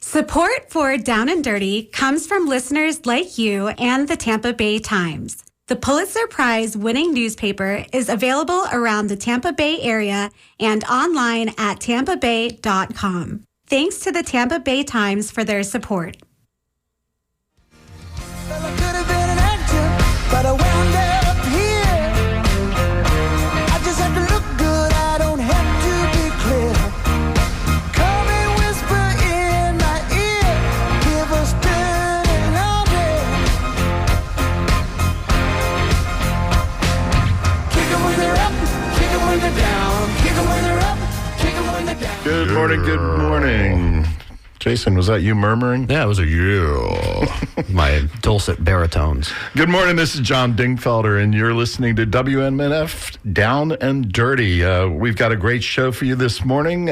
Support for Down and Dirty comes from listeners like you and the Tampa Bay Times. The Pulitzer Prize winning newspaper is available around the Tampa Bay area and online at tampabay.com. Thanks to the Tampa Bay Times for their support. Well, I could have been an actor, but I wound up here. I just have to look good, I don't have to be clear. Come and whisper in my ear, give us dirty laundry. Kick 'em when they're up, kick 'em when they're down, kick 'em when they're up, kick 'em when they're down. Good morning, good morning. Jason, was that you murmuring? Yeah, it was a my dulcet baritones. Good morning, this is John Dingfelder, and you're listening to WNMF Down and Dirty. We've got a great show for you this morning.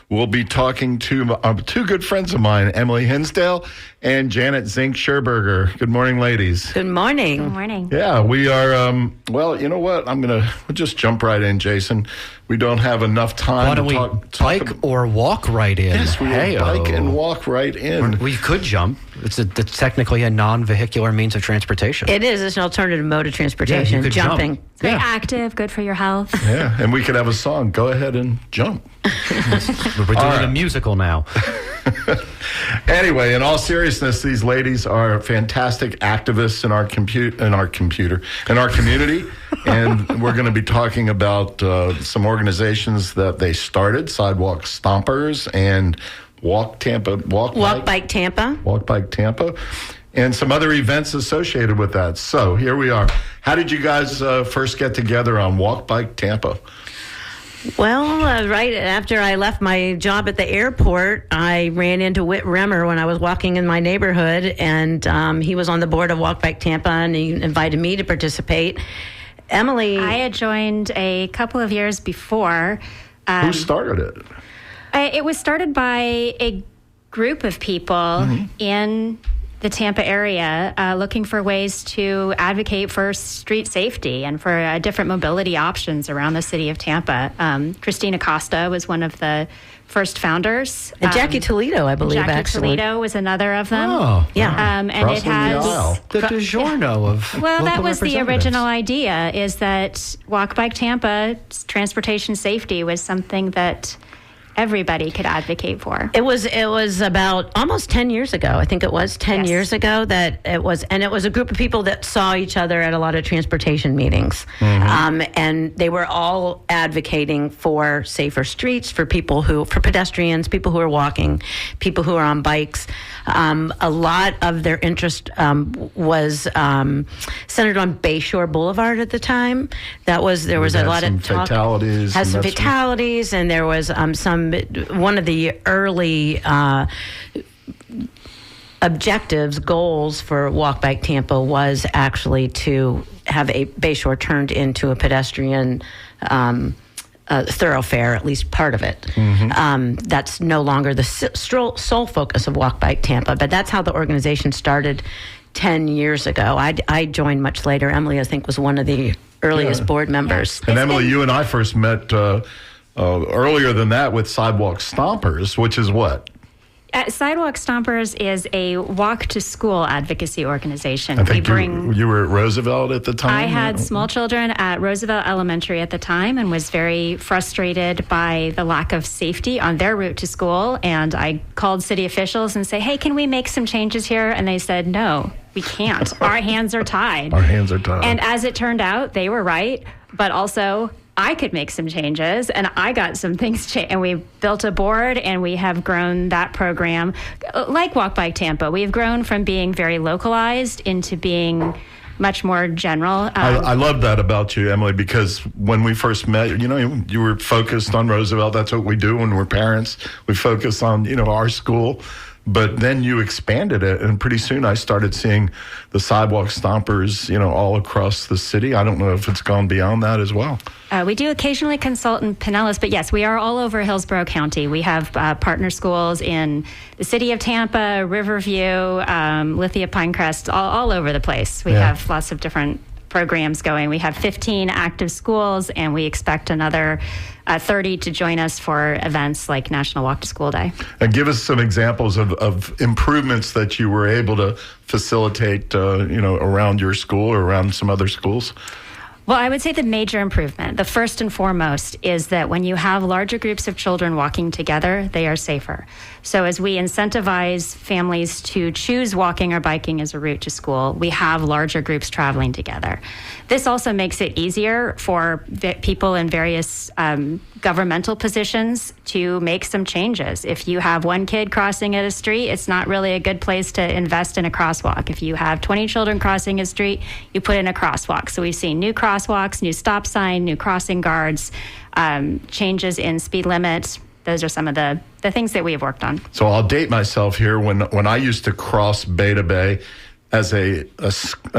We'll be talking to two good friends of mine, Emily Hinsdale and Janet Zink-Scherberger. Good morning, ladies. Good morning. Good morning. Yeah, we are, well, you know what? We'll just jump right in, Jason. We don't have enough time Why don't to we talk bike or walk right in? Yes, we will bike and walk right in. We could jump. It's technically a non-vehicular means of transportation. It is. It's an alternative mode of transportation. you could Jumping. jump. Very active, good for your health. Yeah, and we could have a song. Go ahead and jump. We're doing a musical now. Anyway, in all seriousness, these ladies are fantastic activists in our community, and we're going to be talking about some organizations that they started: Sidewalk Stompers and Walk Bike Tampa, and some other events associated with that. So here we are. How did you guys first get together on Walk Bike Tampa? Well, right after I left my job at the airport, I ran into Whit Remmer when I was walking in my neighborhood, and he was on the board of Walk Bike Tampa, and he invited me to participate. Emily... I had joined a couple of years before. Who started it? It was started by a group of people in the Tampa area looking for ways to advocate for street safety and for different mobility options around the city of Tampa. Christina Costa was one of the first founders. And Jackie Toledo, I believe, actually. Jackie Toledo was another of them. Oh. Yeah. And it has... The DiGiorno of Well, that was the representatives. original idea, is that Walk Bike Tampa, transportation safety was something that everybody could advocate for. It was about almost 10 years ago. I think it was 10 years ago that it was, and it was a group of people that saw each other at a lot of transportation meetings. And they were all advocating for safer streets, for pedestrians, people who are walking, people who are on bikes. A lot of their interest was centered on Bayshore Boulevard at the time. There was a lot of talk. Some fatalities, and there was one of the early goals for Walk Bike Tampa was actually to have a Bayshore turned into a pedestrian thoroughfare, at least part of it. That's no longer the sole focus of Walk Bike Tampa, but that's how the organization started 10 years ago. I joined much later. Emily, I think, was one of the earliest board members. And Emily, you and I first met earlier than that with Sidewalk Stompers, which is what? Sidewalk Stompers is a walk-to-school advocacy organization. I think you were at Roosevelt at the time? I had small children at Roosevelt Elementary at the time and was very frustrated by the lack of safety on their route to school. And I called city officials and said, hey, can we make some changes here? And they said, no, we can't. Our hands are tied. Our hands are tied. And as it turned out, they were right. But also, I could make some changes, and I got some things changed. And we built a board, and we have grown that program. Like Walk Bike Tampa, we've grown from being very localized into being much more general. I love that about you, Emily, because when we first met, you were focused on Roosevelt. That's what we do when we're parents. We focus on, our school. But then you expanded it, and pretty soon I started seeing the Sidewalk Stompers, all across the city. I don't know if it's gone beyond that as well. We do occasionally consult in Pinellas, but yes, we are all over Hillsborough County. We have partner schools in the city of Tampa, Riverview, Lithia, Pinecrest, all over the place. We have lots of different programs going. We have 15 active schools, and we expect another 30 to join us for events like National Walk to School Day. And give us some examples of improvements that you were able to facilitate, around your school or around some other schools. Well, I would say the major improvement, the first and foremost, is that when you have larger groups of children walking together, they are safer. So as we incentivize families to choose walking or biking as a route to school, we have larger groups traveling together. This also makes it easier for people in various governmental positions to make some changes. If you have one kid crossing at a street, it's not really a good place to invest in a crosswalk. If you have 20 children crossing a street, you put in a crosswalk. So we've seen new crosswalks, new stop sign, new crossing guards, changes in speed limits. Those are some of the things that we have worked on. So I'll date myself here. When I used to cross Beta Bay as a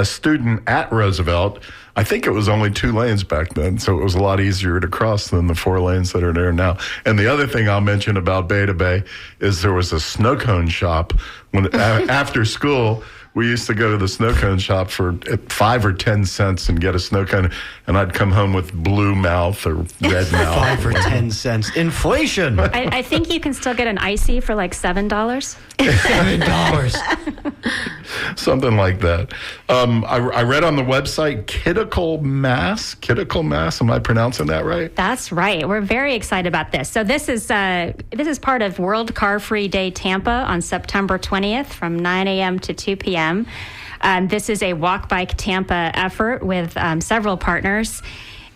student at Roosevelt, I think it was only 2 lanes back then, so it was a lot easier to cross than the 4 lanes that are there now. And the other thing I'll mention about Beta Bay is there was a snow cone shop. After school, we used to go to the snow cone shop for 5 or 10 cents and get a snow cone, and I'd come home with blue mouth or red mouth. 5 or 10 cents. Inflation. I think you can still get an icy for like $7. $7. Something like that. I read on the website Kitticle, Mass. Am I pronouncing that right? That's right. We're very excited about this. So this is part of World Car Free Day Tampa on September 20th from 9 a.m. to 2 p.m. This is a Walk Bike Tampa effort with several partners.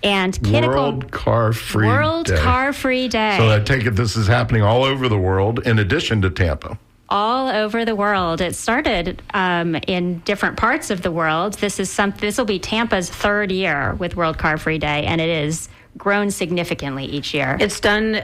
And World Car Free Day. So I take it this is happening all over the world in addition to Tampa. All over the world. It started in different parts of the world. This will be Tampa's 3rd year with World Car Free Day, and it is grown significantly each year. It's done,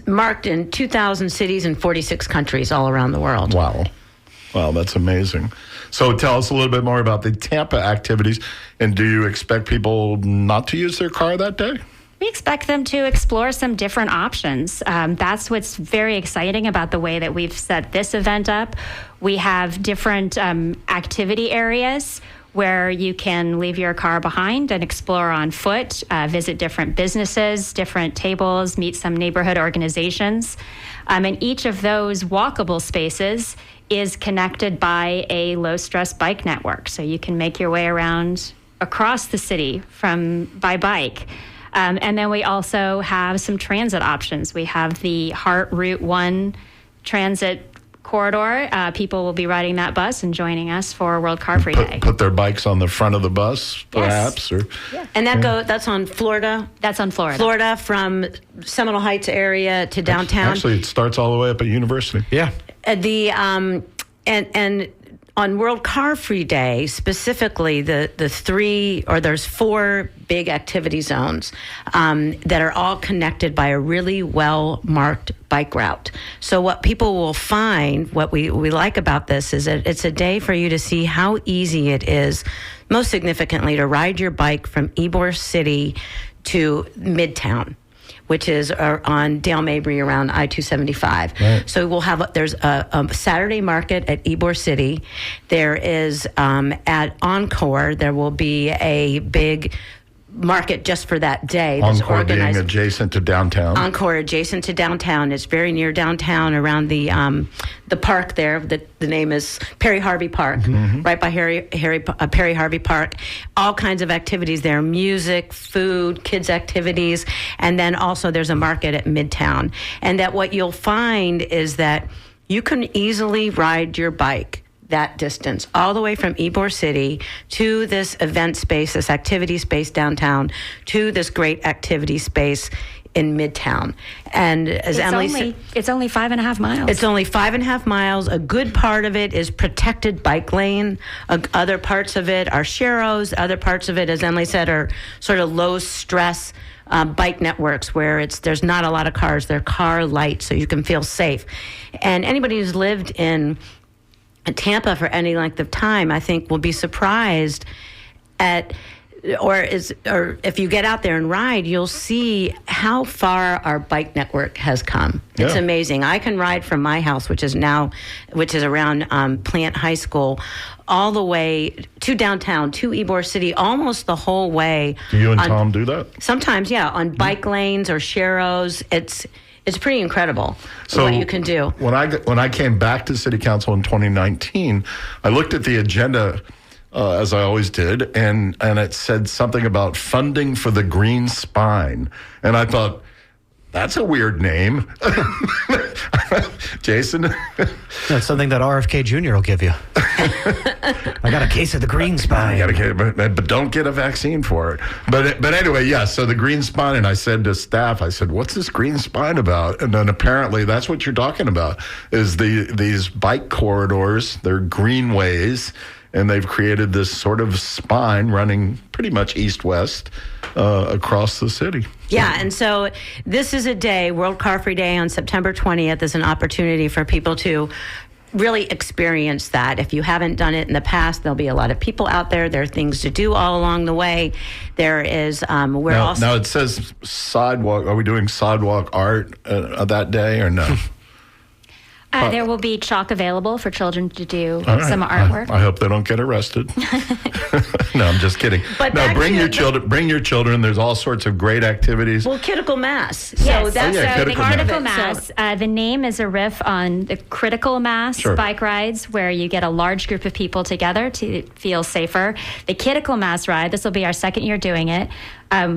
marked in 2,000 cities and 46 countries all around the world. Wow, that's amazing. So tell us a little bit more about the Tampa activities, and do you expect people not to use their car that day? We expect them to explore some different options. That's what's very exciting about the way that we've set this event up. We have different activity areas where you can leave your car behind and explore on foot, visit different businesses, different tables, meet some neighborhood organizations. And each of those walkable spaces is connected by a low-stress bike network. So you can make your way around across the city by bike. And then we also have some transit options. We have the Hart Route 1 transit corridor. People will be riding that bus and joining us for World Car Free Day. Put their bikes on the front of the bus, perhaps? Yes. And that's on Florida? That's on Florida. Florida from Seminole Heights area to downtown. Actually, it starts all the way up at University. Yeah. And on World Car Free Day, specifically, there's 4 big activity zones that are all connected by a really well-marked bike route. So what people will find, what we like about this is that it's a day for you to see how easy it is, most significantly, to ride your bike from Ybor City to Midtown, which is on Dale Mabry around I-275. Right. So there's a Saturday market at Ybor City. There is at Encore, there will be a big market just for that day. Encore being adjacent to downtown. Encore adjacent to downtown. It's very near downtown around the park there. The name is Perry Harvey Park, right by Perry Harvey Park. All kinds of activities there, music, food, kids activities, and then also there's a market at Midtown. And that what you'll find is that you can easily ride your bike that distance, all the way from Ybor City to this event space, this activity space downtown, to this great activity space in Midtown. And as Emily said, it's only 5.5 miles. It's only 5.5 miles. A good part of it is protected bike lane. Other parts of it are sharrows. Other parts of it, as Emily said, are sort of low stress bike networks where there's not a lot of cars. They're car light, so you can feel safe. And anybody who's lived in Tampa for any length of time, I think, will be surprised at or if you get out there and ride, you'll see how far our bike network has come. Yeah. It's amazing. I can ride from my house, which is around Plant High School, all the way to downtown, to Ybor City, almost the whole way. Do you and Tom do that? Sometimes, yeah, on bike lanes or sharrows. It's pretty incredible what you can do. When I came back to City Council in 2019, I looked at the agenda, as I always did, and it said something about funding for the Green Spine. And I thought, that's a weird name. Jason? That's something that RFK Jr. will give you. I got a case of the Green Spine. But don't get a vaccine for it. But anyway, yeah, so the Green Spine, and I said to staff, what's this Green Spine about? And then apparently that's what you're talking about, is these bike corridors, they're greenways, and they've created this sort of spine running pretty much east-west across the city. Yeah, and so this is a day, World Car Free Day on September 20th, is an opportunity for people to really experience that. If you haven't done it in the past, there'll be a lot of people out there. There are things to do all along the way. There is, now it says sidewalk. Are we doing sidewalk art that day or no? There will be chalk available for children to do some artwork. I hope they don't get arrested. No, I'm just kidding. But no, bring your children. Bring your children. There's all sorts of great activities. Well, critical mass. Yes. So that's the critical critical mass. The name is a riff on the critical mass bike rides, where you get a large group of people together to feel safer. The critical mass ride. This will be our second year doing it.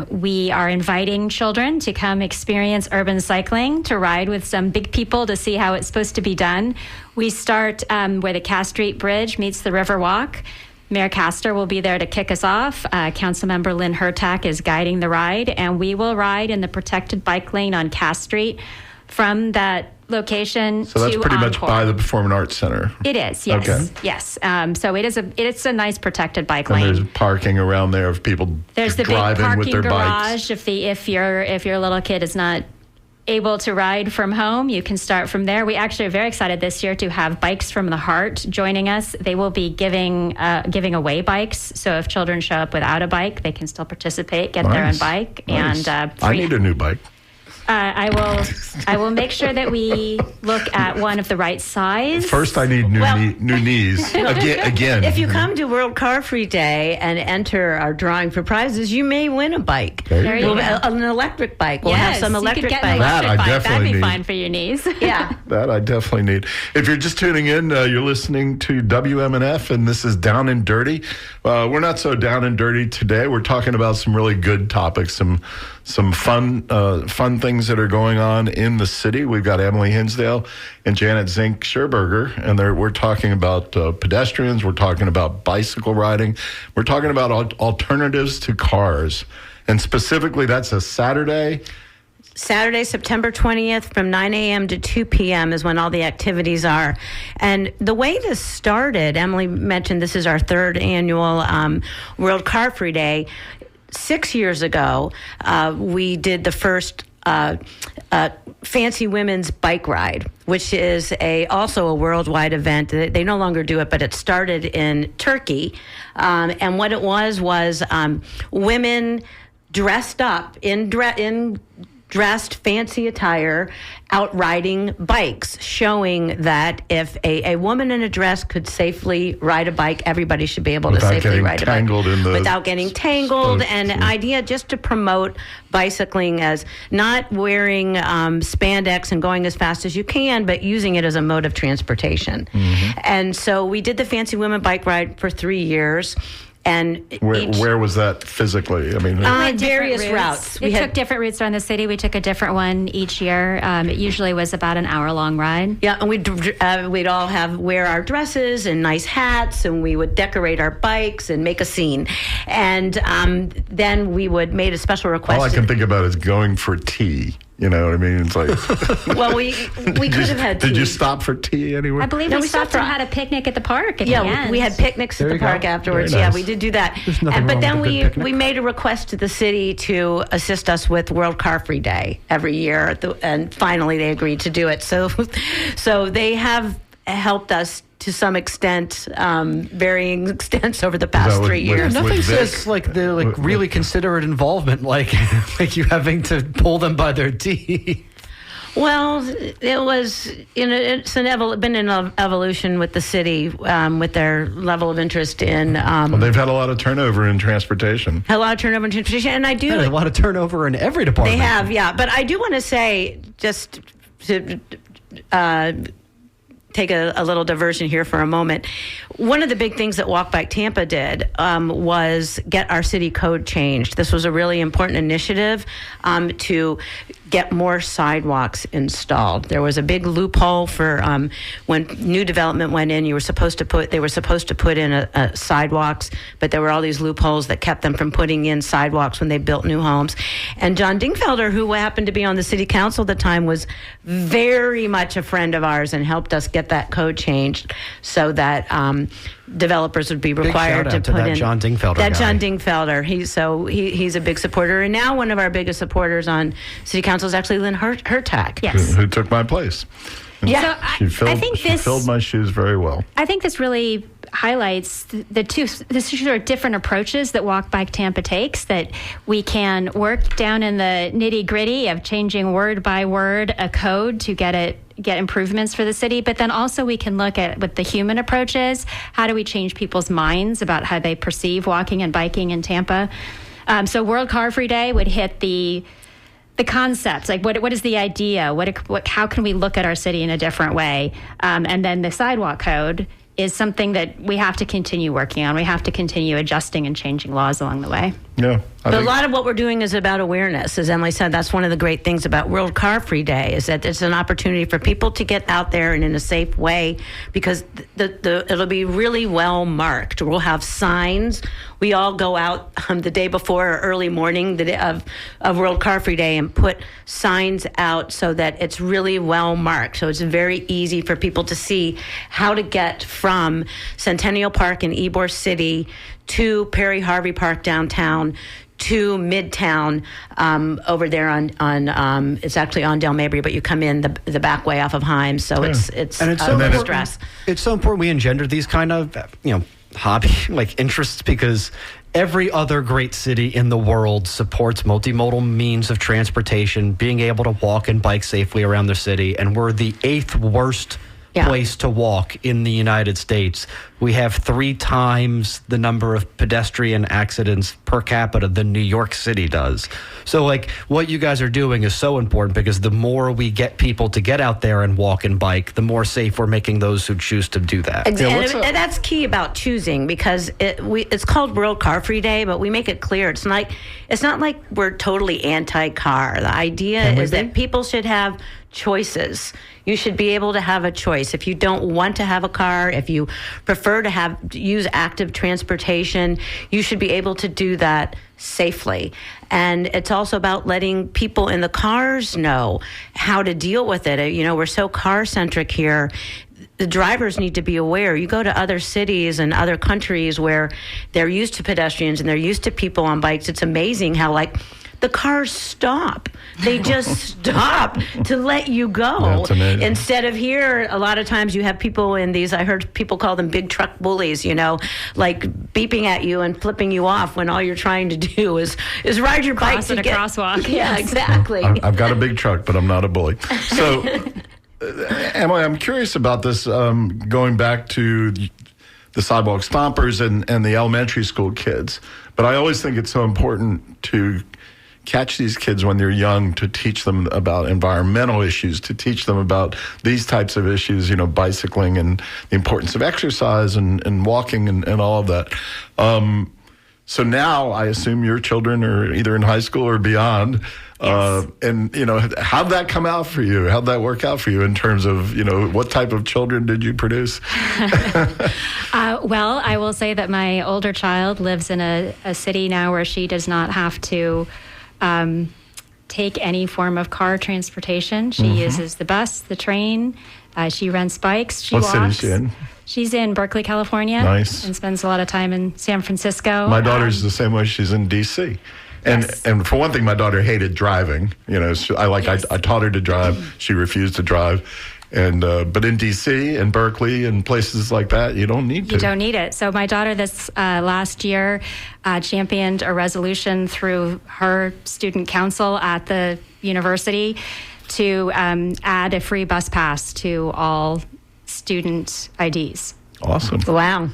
We are inviting children to come experience urban cycling, to ride with some big people to see how it's supposed to be done. We start where the Cass Street Bridge meets the River Walk. Mayor Castor will be there to kick us off. Councilmember Lynn Hertak is guiding the ride, and we will ride in the protected bike lane on Cass Street from that location. So that's pretty much by the Performing Arts Center. It is, yes. Okay. Yes. So it's a nice protected bike and lane. There's parking around there of people There's the big driving with parking their garage. bikes. If your little kid is not able to ride from home, you can start from there. We actually are very excited this year to have Bikes from the Heart joining us. They will be giving away bikes. So if children show up without a bike, they can still participate, get their own bike. Nice. And I need a new bike. I will make sure that we look at one of the right size. First, I need new knees. Again. If you come to World Car Free Day and enter our drawing for prizes, you may win a bike. There you go. An electric bike. We'll have some electric bikes. That I definitely That'd be need. fine for your knees. Yeah. That I definitely need. If you're just tuning in, you're listening to WMNF, and this is Down and Dirty. We're not so down and dirty today. We're talking about some really good topics, some fun things that are going on in the city. We've got Emily Hinsdale and Janet Zink Scherberger, and we're talking about pedestrians. We're talking about bicycle riding. We're talking about alternatives to cars. And specifically, that's a Saturday, September 20th from 9 a.m. to 2 p.m. is when all the activities are. And the way this started, Emily mentioned this is our third annual World Car Free Day. 6 years ago, we did the first Fancy Women's Bike Ride, which is also a worldwide event. They no longer do it, but it started in Turkey. And what it was women dressed up in dressed fancy attire out riding bikes, showing that if a woman in a dress could safely ride a bike, everybody should be able to safely ride a bike without getting tangled. And an idea just to promote bicycling as not wearing spandex and going as fast as you can, but using it as a mode of transportation. Mm-hmm. And so we did the Fancy Women Bike Ride for 3 years. And where was that physically? I mean, various routes. We took different routes around the city. We took a different one each year. It usually was about an hour-long ride. Yeah, and we'd all wear our dresses and nice hats, and we would decorate our bikes and make a scene. And then we would made a special request. All I can think about is going for tea. You know what I mean? It's like. Well, we could have had tea. Did you stop for tea anywhere? I believe we stopped and had a picnic at the park at the end. We had picnics at the park afterwards. Very nice. Yeah, we did do that. But then we made a request to the city to assist us with World Car Free Day every year, and finally they agreed to do it. So they have helped us to some extent, varying extents over the past 3 years. Nothing says really considerate involvement, like you having to pull them by their teeth. Well, it was, it's been an evolution with the city, with their level of interest in. Well, they've had a lot of turnover in transportation. And I do. A lot of turnover in every department. They have, yeah. But I do want to say, just to take a little diversion here for a moment. One of the big things that Walk Bike Tampa did was get our city code changed. This was a really important initiative to get more sidewalks installed. There was a big loophole for when new development went in. They were supposed to put in sidewalks, but there were all these loopholes that kept them from putting in sidewalks when they built new homes. And John Dingfelder, who happened to be on the city council at the time, was very much a friend of ours and helped us get that code changed so that developers would be required to put in John Dingfelder. John Dingfelder. He's a big supporter, and now one of our biggest supporters on city council is actually Lynn Hertak. Yes, who took my place. Yeah, she filled my shoes very well. I think this really highlights the two sort of different approaches that Walk Bike Tampa takes, that we can work down in the nitty gritty of changing word by word a code to get improvements for the city, but then also we can look at what the human approach is. How do we change people's minds about how they perceive walking and biking in Tampa? So World Car Free Day would hit the concepts, like what is the idea? How can we look at our city in a different way? And then the sidewalk code is something that we have to continue working on. We have to continue adjusting and changing laws along the way. Yeah. But a lot of what we're doing is about awareness. As Emily said, that's one of the great things about World Car Free Day, is that it's an opportunity for people to get out there and in a safe way, because it'll be really well marked. We'll have signs. We all go out the day before or early morning the day of World Car Free Day and put signs out so that it's really well marked. So it's very easy for people to see how to get from Centennial Park in Ybor City to Perry Harvey Park downtown, to Midtown, over there on it's actually on Del Mabry, but you come in the back way off of Himes, so it's so low stress. It's so important we engender these kind of hobby interests, because every other great city in the world supports multimodal means of transportation, being able to walk and bike safely around their city, and we're the 8th worst place to walk in the United States. We have 3 times the number of pedestrian accidents per capita than New York City does. So what you guys are doing is so important, because the more we get people to get out there and walk and bike, the more safe we're making those who choose to do that. Exactly. And that's key about choosing, because it's called World Car Free Day, but we make it clear it's not like we're totally anti-car. The idea is that people should have choices. You should be able to have a choice. If you don't want to have a car, if you prefer to use active transportation, you should be able to do that safely. And it's also about letting people in the cars know how to deal with it. We're so car-centric here. The drivers need to be aware. You go to other cities and other countries where they're used to pedestrians and they're used to people on bikes. It's amazing how the cars stop. They just stop to let you go. That's amazing. Instead of here, a lot of times you have people in these, I heard people call them big truck bullies, beeping at you and flipping you off when all you're trying to do is ride your bike to get a crosswalk. Yeah, exactly. I've got a big truck, but I'm not a bully. So, Emily, I'm curious about this, going back to the sidewalk stompers and the elementary school kids. But I always think it's so important to catch these kids when they're young, to teach them about environmental issues, to teach them about these types of issues, bicycling and the importance of exercise and walking and all of that. So now I assume your children are either in high school or beyond. Yes. And, how'd that come out for you? How'd that work out for you in terms of, what type of children did you produce? Well, I will say that my older child lives in a city now where she does not have to take any form of car transportation. She uses the bus, the train. She rents bikes. She walks. What city is she in? She's in Berkeley, California. Nice. And spends a lot of time in San Francisco. My daughter's the same way. She's in D.C. And for one thing, my daughter hated driving. I taught her to drive. She refused to drive. But in D.C. and Berkeley and places like that, you don't need to. You don't need it. So my daughter this last year championed a resolution through her student council at the university to add a free bus pass to all student IDs. Awesome. Wow.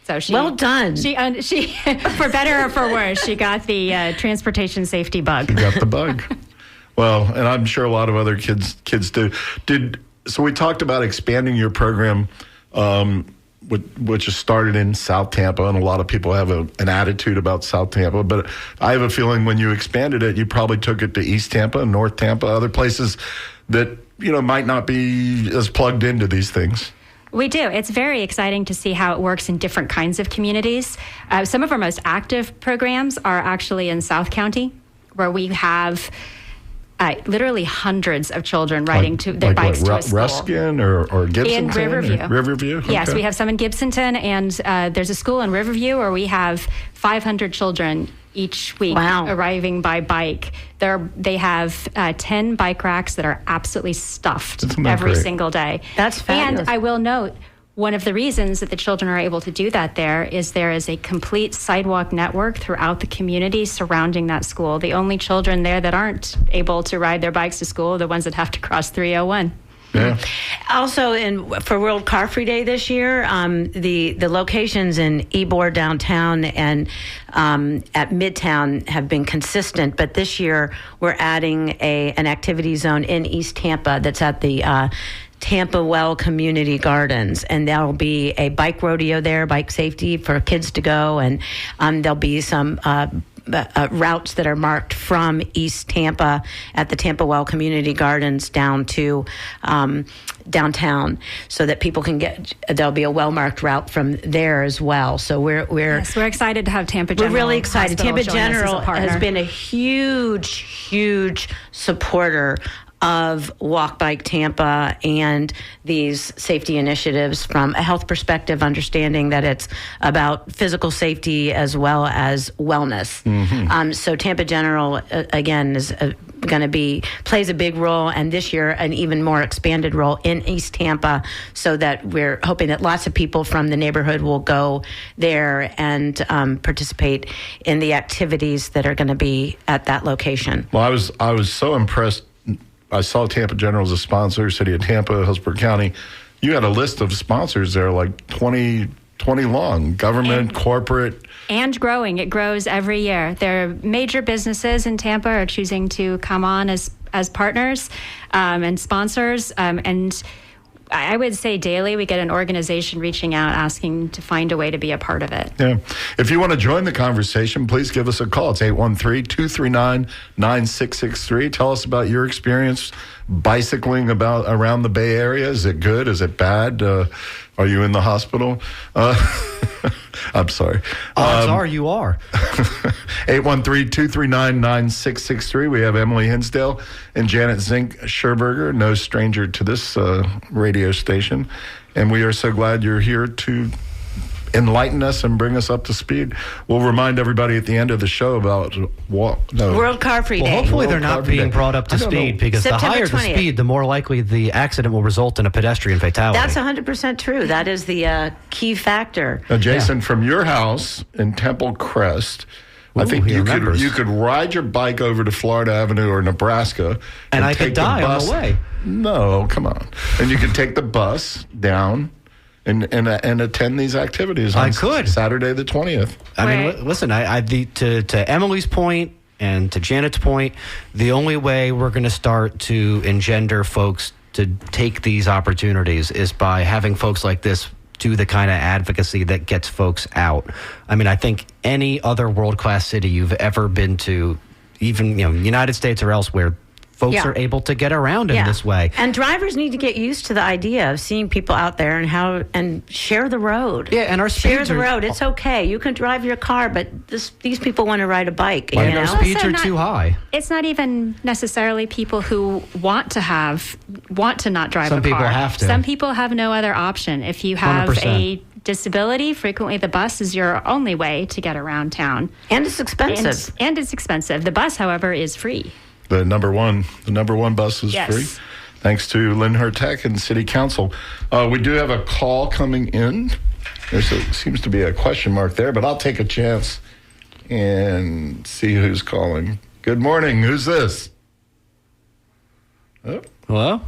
So she, well done. She, for better or for worse, she got the transportation safety bug. You got the bug. Well, and I'm sure a lot of other kids do. So we talked about expanding your program, which is started in South Tampa, and a lot of people have an attitude about South Tampa. But I have a feeling when you expanded it, you probably took it to East Tampa, North Tampa, other places that might not be as plugged into these things. We do. It's very exciting to see how it works in different kinds of communities. Some of our most active programs are actually in South County, where we have literally hundreds of children riding their bikes to a school. Ruskin or Gibsonton? In Riverview. Riverview? Okay. Yes, we have some in Gibsonton, and there's a school in Riverview where we have 500 children each week arriving by bike. They have 10 bike racks that are absolutely stuffed every single day. That's fabulous. And I will note, one of the reasons that the children are able to do that there is a complete sidewalk network throughout the community surrounding that school. The only children there that aren't able to ride their bikes to school are the ones that have to cross 301. Yeah. Also, for World Car Free Day this year, the locations in Ybor downtown and at Midtown have been consistent, but this year we're adding an activity zone in East Tampa that's at the Tampa Well Community Gardens, and there'll be a bike rodeo there, bike safety for kids to go, and there'll be some routes that are marked from East Tampa at the Tampa Well Community Gardens down to downtown, so that people can there'll be a well-marked route from there as well. So we're excited to have Tampa General. We're really excited. Hospital Tampa General has been a huge supporter of Walk Bike Tampa and these safety initiatives from a health perspective, understanding that it's about physical safety as well as wellness. Mm-hmm. So Tampa General, again, is going to plays a big role, and this year an even more expanded role in East Tampa, so that we're hoping that lots of people from the neighborhood will go there and participate in the activities that are going to be at that location. Well, I was so impressed. I saw Tampa General as a sponsor, City of Tampa, Hillsborough County. You had a list of sponsors there, like 20 long, government, corporate. And growing. It grows every year. There are major businesses in Tampa are choosing to come on as partners and sponsors. And I would say daily we get an organization reaching out asking to find a way to be a part of it. Yeah. If you want to join the conversation, please give us a call. It's 813-239-9663. Tell us about your experience bicycling around the Bay Area. Is it good? Is it bad? Are you in the hospital? I'm sorry. Odds are you are. 813-239-9663. We have Emily Hinsdale and Janet Zink Scherberger, no stranger to this radio station. And we are so glad you're here to enlighten us and bring us up to speed. We'll remind everybody at the end of the show about World Car Free Day. Well, hopefully they're not being brought up to speed, because the higher the speed, the more likely the accident will result in a pedestrian fatality. That's 100% true. That is the key factor. Now, Jason, from your house in Temple Crest, I think you could ride your bike over to Florida Avenue or Nebraska, and I could die on the way. No, come on. And you could take the bus down and attend these activities on Saturday the 20th. I mean, listen, to Emily's point and to Janet's point, the only way we're going to start to engender folks to take these opportunities is by having folks like this do the kind of advocacy that gets folks out. I mean, I think any other world-class city you've ever been to, even United States or elsewhere, folks are able to get around in this way. And drivers need to get used to the idea of seeing people out there and share the road. Yeah, and our speeds share the road. It's okay. You can drive your car, but these people want to ride a bike. And our speeds are too high. It's not even necessarily people who want to not drive a car. Some people have to. Some people have no other option. If you have 100%. a disability, frequently the bus is your only way to get around town. And it's expensive. And it's expensive. The bus, however, is free. The number one bus is free. Thanks to Lynn Hertek and City Council. We do have a call coming in. There seems to be a question mark there, but I'll take a chance and see who's calling. Good morning. Who's this? Oh. Hello?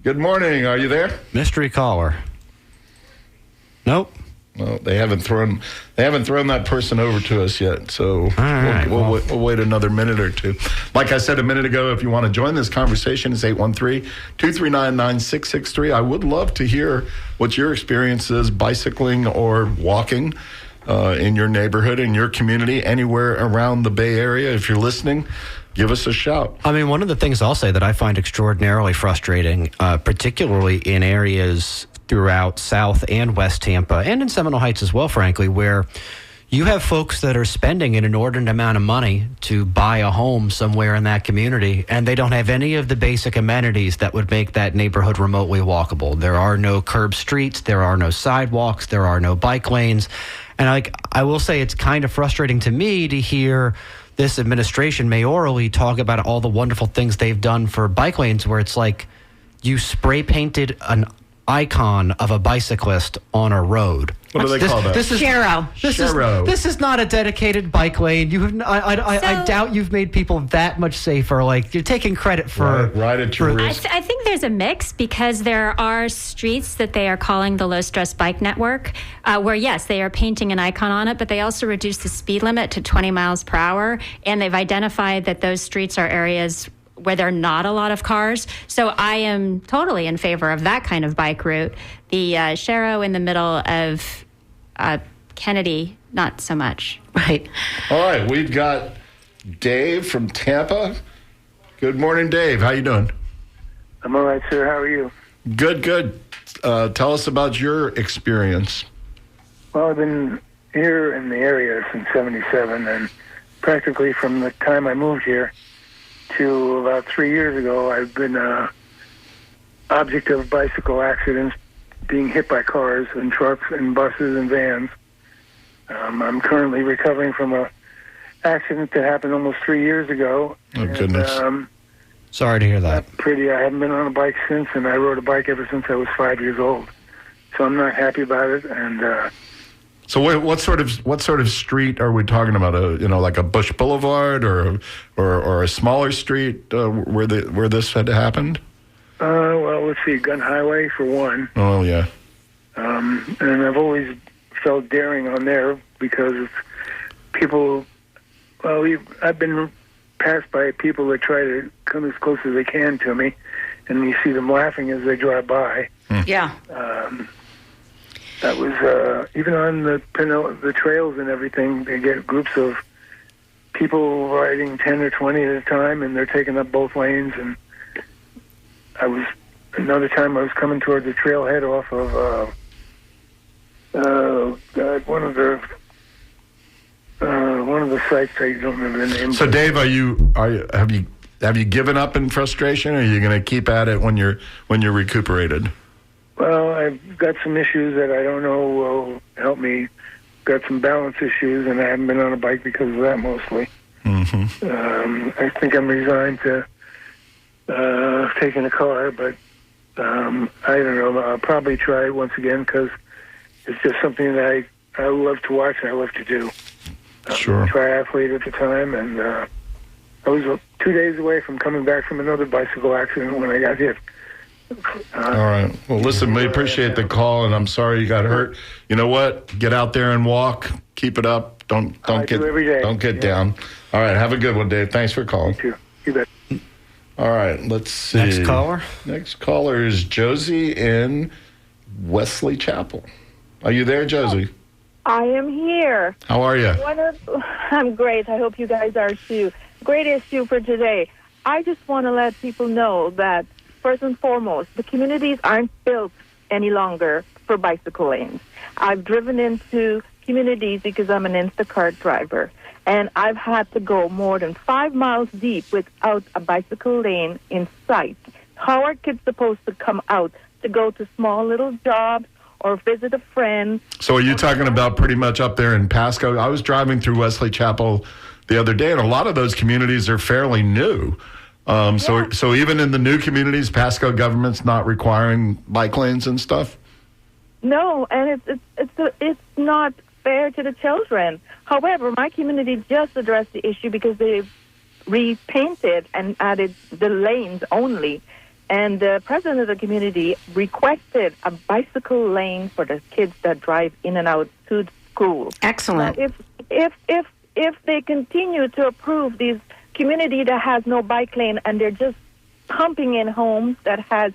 Good morning. Are you there? Mystery caller. Nope. Well, they haven't thrown that person over to us yet, so we'll wait another minute or two. Like I said a minute ago, if you want to join this conversation, it's 813-239-9663. I would love to hear what your experience is bicycling or walking in your neighborhood, in your community, anywhere around the Bay Area. If you're listening, give us a shout. I mean, one of the things I'll say that I find extraordinarily frustrating, particularly in areas throughout South and West Tampa, and in Seminole Heights as well, frankly, where you have folks that are spending an inordinate amount of money to buy a home somewhere in that community, and they don't have any of the basic amenities that would make that neighborhood remotely walkable. There are no curb streets, there are no sidewalks, there are no bike lanes. And I will say it's kind of frustrating to me to hear this administration mayorally talk about all the wonderful things they've done for bike lanes, where it's like you spray painted an icon of a bicyclist on a road. What do they call that? This is Shero. This is not a dedicated bike lane. You have. I doubt you've made people that much safer. Like, you're taking credit for right at your risk. I think there's a mix, because there are streets that they are calling the low stress bike network, where yes, they are painting an icon on it, but they also reduce the speed limit to 20 miles per hour, and they've identified that those streets are areas where there are not a lot of cars. So I am totally in favor of that kind of bike route. The Shero in the middle of Kennedy, not so much. Right. All right, we've got Dave from Tampa. Good morning, Dave. How you doing? I'm all right, sir. How are you? Good. Tell us about your experience. Well, I've been here in the area since '77, and practically from the time I moved here to about 3 years ago, I've been object of bicycle accidents, being hit by cars and trucks and buses and vans. I'm currently recovering from a accident that happened almost 3 years ago. Oh, goodness. Sorry to hear that. I haven't been on a bike since, and I rode a bike ever since I was 5 years old. So I'm not happy about it, and so what sort of street are we talking about? Like a Bush Boulevard or a smaller street where this had happened? Well, let's see, Gun Highway for one. Oh yeah. And I've always felt daring on there because people. Well, I've been passed by people that try to come as close as they can to me, and you see them laughing as they drive by. Yeah. That was even on the trails and everything. They get groups of people riding 10 or 20 at a time, and they're taking up both lanes. And another time I was coming toward the trailhead off of one of the sites. I don't remember the name. So Dave, have you given up in frustration, or are you going to keep at it when you're recuperated? Well, I've got some issues that I don't know will help me. Got some balance issues, and I haven't been on a bike because of that mostly. Mm-hmm. I think I'm resigned to taking a car, but I don't know. I'll probably try it once again because it's just something that I love to watch and I love to do. Sure. I'm a triathlete at the time, and I was 2 days away from coming back from another bicycle accident when I got hit. All right. Well, listen, we appreciate the call, and I'm sorry you got hurt. You know what? Get out there and walk. Keep it up. Don't get down. All right. Have a good one, Dave. Thanks for calling. You too. You bet. All right. Let's see. Next caller. Next caller is Josie in Wesley Chapel. Are you there, Josie? I am here. How are you? I'm great. I hope you guys are too. Great issue for today. I just want to let people know that, first and foremost, the communities aren't built any longer for bicycle lanes. I've driven into communities because I'm an Instacart driver, and I've had to go more than 5 miles deep without a bicycle lane in sight. How are kids supposed to come out to go to small little jobs or visit a friend? So are you talking about pretty much up there in Pasco? I was driving through Wesley Chapel the other day, and a lot of those communities are fairly new. So even in the new communities, Pasco government's not requiring bike lanes and stuff? No, and it's not fair to the children. However, my community just addressed the issue because they repainted and added the lanes only. And the president of the community requested a bicycle lane for the kids that drive in and out to school. Excellent. Now, if they continue to approve these community that has no bike lane and they're just pumping in homes that has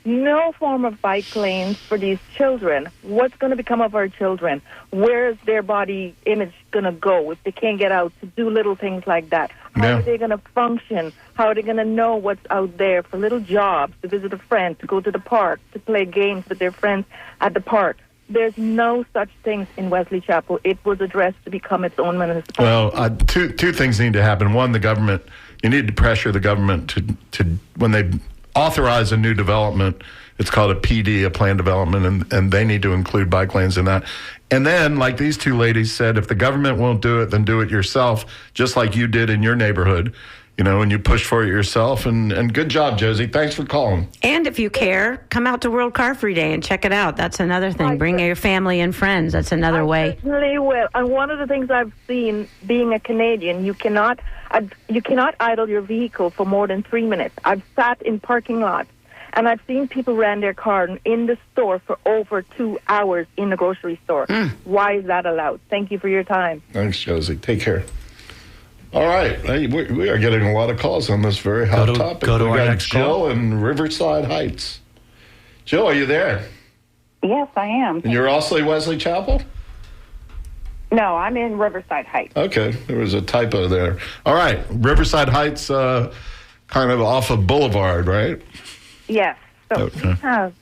no form of bike lanes for these children, what's going to become of our children? Where's their body image going to go if they can't get out to do little things like that? How are they going to function? How are they going to know what's out there for little jobs, to visit a friend, to go to the park, to play games with their friends at the park? There's no such things in Wesley Chapel. It was addressed to become its own municipality. Well, two things need to happen. One, the government, you need to pressure the government to when they authorize a new development, it's called a PD, a planned development, and they need to include bike lanes in that. And then, like these two ladies said, if the government won't do it, then do it yourself, just like you did in your neighborhood, and you push for it yourself. And good job, Josie. Thanks for calling. And if you care, come out to World Car Free Day and check it out. That's another thing. Bring your family and friends. That's another way. Certainly will. And one of the things I've seen, being a Canadian, you cannot idle your vehicle for more than 3 minutes. I've sat in parking lots, and I've seen people ran their car in the store for over 2 hours in the grocery store. Why is that allowed? Thank you for your time. Thanks, Josie. Take care. All right. Hey, we are getting a lot of calls on this very hot topic. Go to our next Jill call. in Riverside Heights. Jill, are you there? Yes, I am. And you're also in Wesley Chapel? No, I'm in Riverside Heights. Okay. There was a typo there. All right. Riverside Heights, kind of off of Boulevard, right? Yes. So we have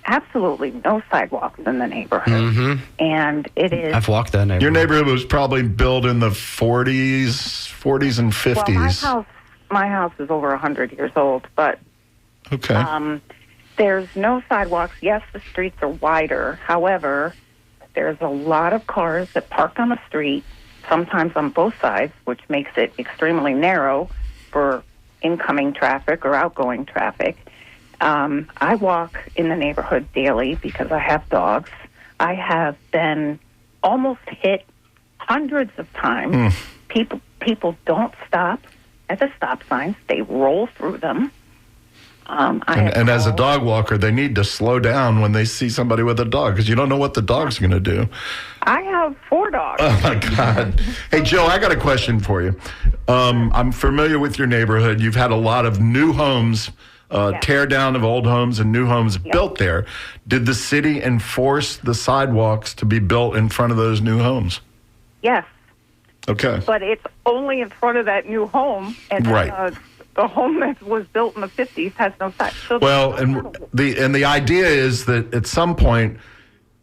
absolutely no sidewalks in the neighborhood. And it is... I've walked that neighborhood. Your neighborhood was probably built in the 40s and 50s. Well, my house is over 100 years old, but there's no sidewalks. Yes, the streets are wider. However, there's a lot of cars that park on the street, sometimes on both sides, which makes it extremely narrow for incoming traffic or outgoing traffic. I walk in the neighborhood daily because I have dogs. I have been almost hit hundreds of times. People don't stop at the stop signs. They roll through them. And as a dog walker, they need to slow down when they see somebody with a dog because you don't know what the dog's going to do. I have 4 dogs. Oh, my God. Hey, Joe, I got a question for you. I'm familiar with your neighborhood. You've had a lot of new homes, tear down of old homes and new homes built there. Did the city enforce the sidewalks to be built in front of those new homes? Yes. Okay. But it's only in front of that new home. And the home that was built in the 50s has no sidewalks. So well, and the idea is that at some point,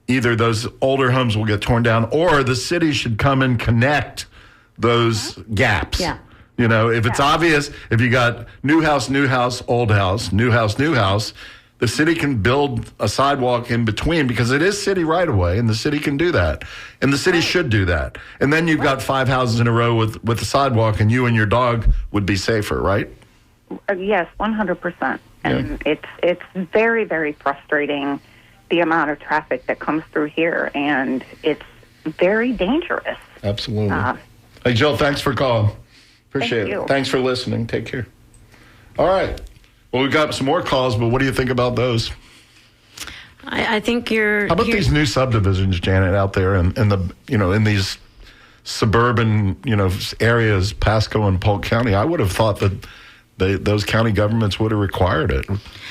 either those older homes will get torn down or the city should come and connect those gaps. Yeah. If it's obvious, if you got new house, old house, new house, the city can build a sidewalk in between because it is city right of way, and the city can do that. And the city should do that. And then you've got 5 houses in a row with a sidewalk, and you and your dog would be safer, right? Yes, 100%. And it's very, very frustrating, the amount of traffic that comes through here, and it's very dangerous. Absolutely. Hey, Jill, thanks for calling. Appreciate it. Thanks for listening. Take care. All right. Well, we've got some more calls, but what do you think about those? I think you're... How about these new subdivisions, Janet, out there in in these suburban, areas, Pasco and Polk County? I would have thought that those county governments would have required it.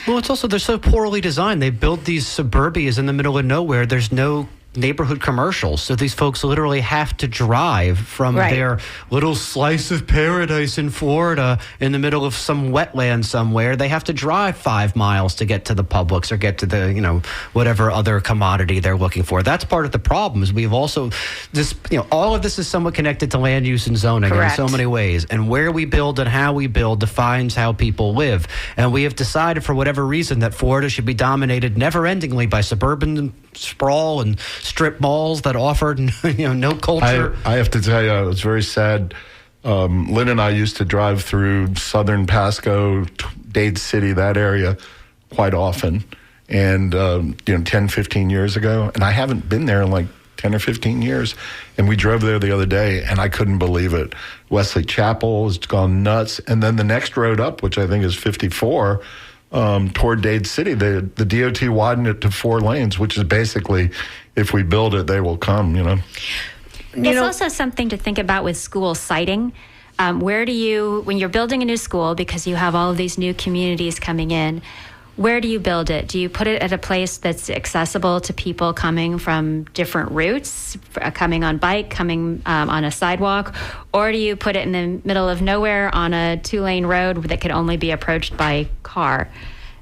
Well, it's also, they're so poorly designed. They build these suburbias in the middle of nowhere. There's no neighborhood commercials. So these folks literally have to drive from their little slice of paradise in Florida in the middle of some wetland somewhere. They have to drive 5 miles to get to the Publix or get to the, whatever other commodity they're looking for. That's part of the problem is we've also all of this is somewhat connected to land use and zoning in so many ways. And where we build and how we build defines how people live. And we have decided for whatever reason that Florida should be dominated never-endingly by suburban sprawl and strip malls that offered no culture. I have to tell you, I was very sad Lynn and I used to drive through southern Pasco, Dade City, that area quite often. And, 10, 15 years ago. And I haven't been there in like 10 or 15 years. And we drove there the other day, and I couldn't believe it. Wesley Chapel has gone nuts. And then the next road up, which I think is 54, toward Dade City, the DOT widened it to 4 lanes, which is basically, if we build it, they will come, It's also something to think about with school siting. Where do you, when you're building a new school, because you have all of these new communities coming in, where do you build it? Do you put it at a place that's accessible to people coming from different routes, coming on bike, coming on a sidewalk? Or do you put it in the middle of nowhere on a 2-lane road that could only be approached by car?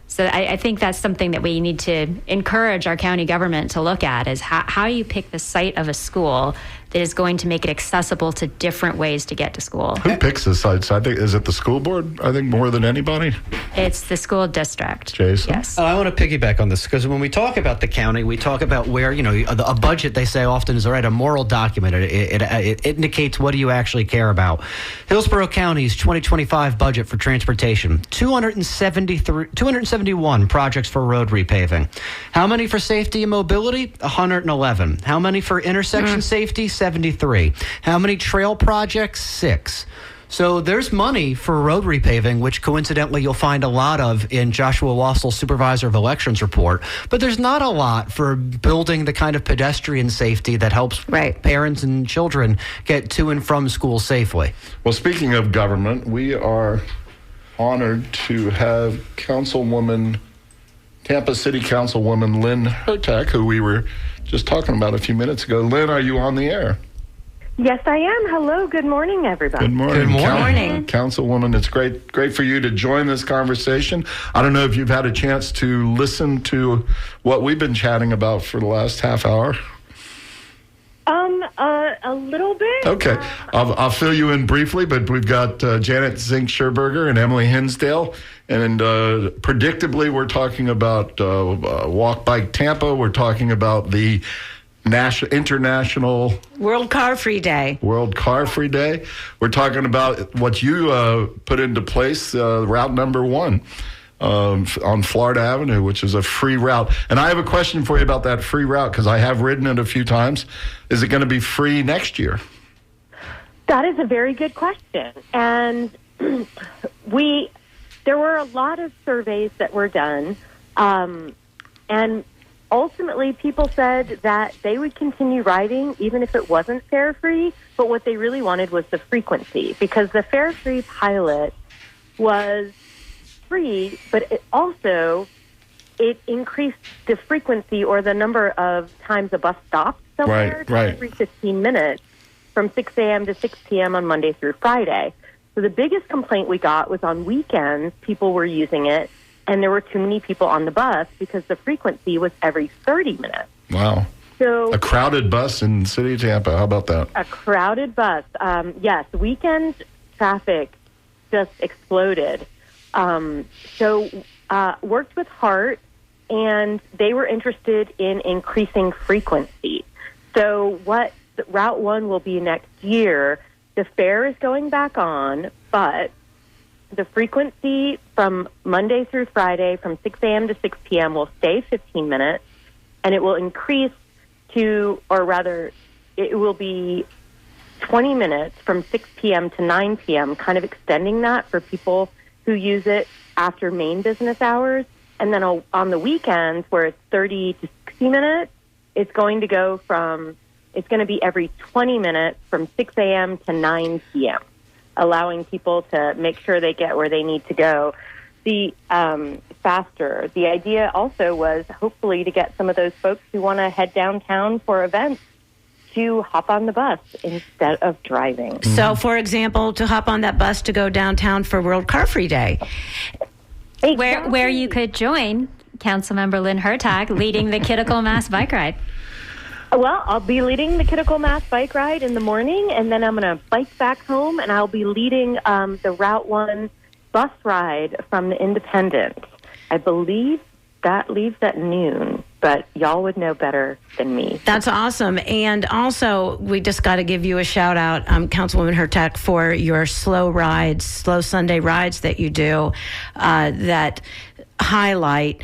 So I think that's something that we need to encourage our county government to look at, is how you pick the site of a school that is going to make it accessible to different ways to get to school. Who picks the sites? I think, is it the school board? I think more than anybody. It's the school district. Jason? Yes. I want to piggyback on this, because when we talk about the county, we talk about where, a budget, they say often, is a moral document. It indicates what do you actually care about. Hillsborough County's 2025 budget for transportation, 271 projects for road repaving. How many for safety and mobility? 111. How many for intersection safety? 73. How many trail projects? 6. So there's money for road repaving, which coincidentally you'll find a lot of in Joshua Wassel's Supervisor of Elections report. But there's not a lot for building the kind of pedestrian safety that helps parents and children get to and from school safely. Well, speaking of government, we are honored to have Tampa City Councilwoman Lynn Hertak, who we were just talking about a few minutes ago. Lynn, are you on the air? Yes, I am. Hello. Good morning, everybody. Good morning. Good morning. Councilwoman, it's great for you to join this conversation. I don't know if you've had a chance to listen to what we've been chatting about for the last half hour. A little bit. Okay. I'll fill you in briefly, but we've got Janet Zink-Scherberger and Emily Hinsdale. And predictably, we're talking about Walk Bike Tampa. We're talking about the International World Car Free Day. We're talking about what you put into place, route number 1 on Florida Avenue, which is a free route. And I have a question for you about that free route, because I have ridden it a few times. Is it going to be free next year? That is a very good question. And there were a lot of surveys that were done, and ultimately people said that they would continue riding even if it wasn't fare-free, but what they really wanted was the frequency, because the fare-free pilot was free, but it increased the frequency, or the number of times a bus stopped somewhere every 15 minutes from 6 a.m. to 6 p.m. on Monday through Friday. So the biggest complaint we got was on weekends, people were using it, and there were too many people on the bus because the frequency was every 30 minutes. Wow. So a crowded bus in the city of Tampa. How about that? A crowded bus. Yes, weekend traffic just exploded. Worked with HART, and they were interested in increasing frequency. So what Route 1 will be next year, the fare is going back on, but the frequency from Monday through Friday from 6 a.m. to 6 p.m. will stay 15 minutes, and it will increase to, or rather, it will be 20 minutes from 6 p.m. to 9 p.m., kind of extending that for people who use it after main business hours. And then on the weekends, where it's 30 to 60 minutes, it's going to be every 20 minutes from 6 a.m. to 9 p.m., allowing people to make sure they get where they need to go faster. The idea also was hopefully to get some of those folks who want to head downtown for events to hop on the bus instead of driving. So, for example, to hop on that bus to go downtown for World Car Free Day. Exactly. Where you could join Councilmember Lynn Hertak leading the Kittical Mass Bike Ride. Well, I'll be leading the Kittical Mass Bike Ride in the morning, and then I'm going to bike back home, and I'll be leading the Route 1 bus ride from the Independence. I believe that leaves at noon. but y'all would know better than me. That's awesome. And also, we just got to give you a shout out, Councilwoman Hurtak, for your slow Sunday rides that you do that highlight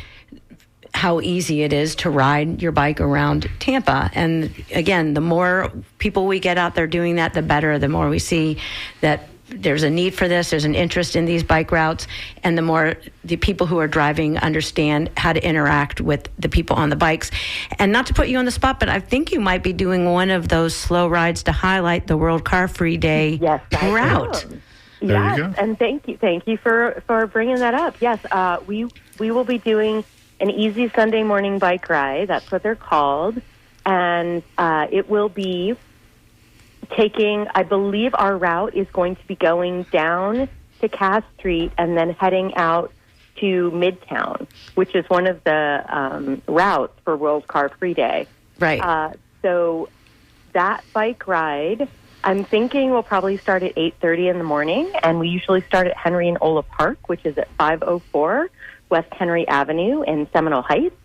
how easy it is to ride your bike around Tampa. And again, the more people we get out there doing that, the better. The more we see that there's a need for this, there's an interest in these bike routes, and the more the people who are driving understand how to interact with the people on the bikes. And not to put you on the spot, but I think you might be doing one of those slow rides to highlight the World Car Free Day route. Yes, and thank you for bringing that up. Yes, we will be doing an easy Sunday morning bike ride. That's what they're called, and it will be taking, I believe our route is going to be going down to Cass Street and then heading out to Midtown, which is one of the routes for World Car Free Day. Right. So that bike ride, I'm thinking will probably start at 8:30 in the morning, and we usually start at Henry and Ola Park, which is at 504 West Henry Avenue in Seminole Heights.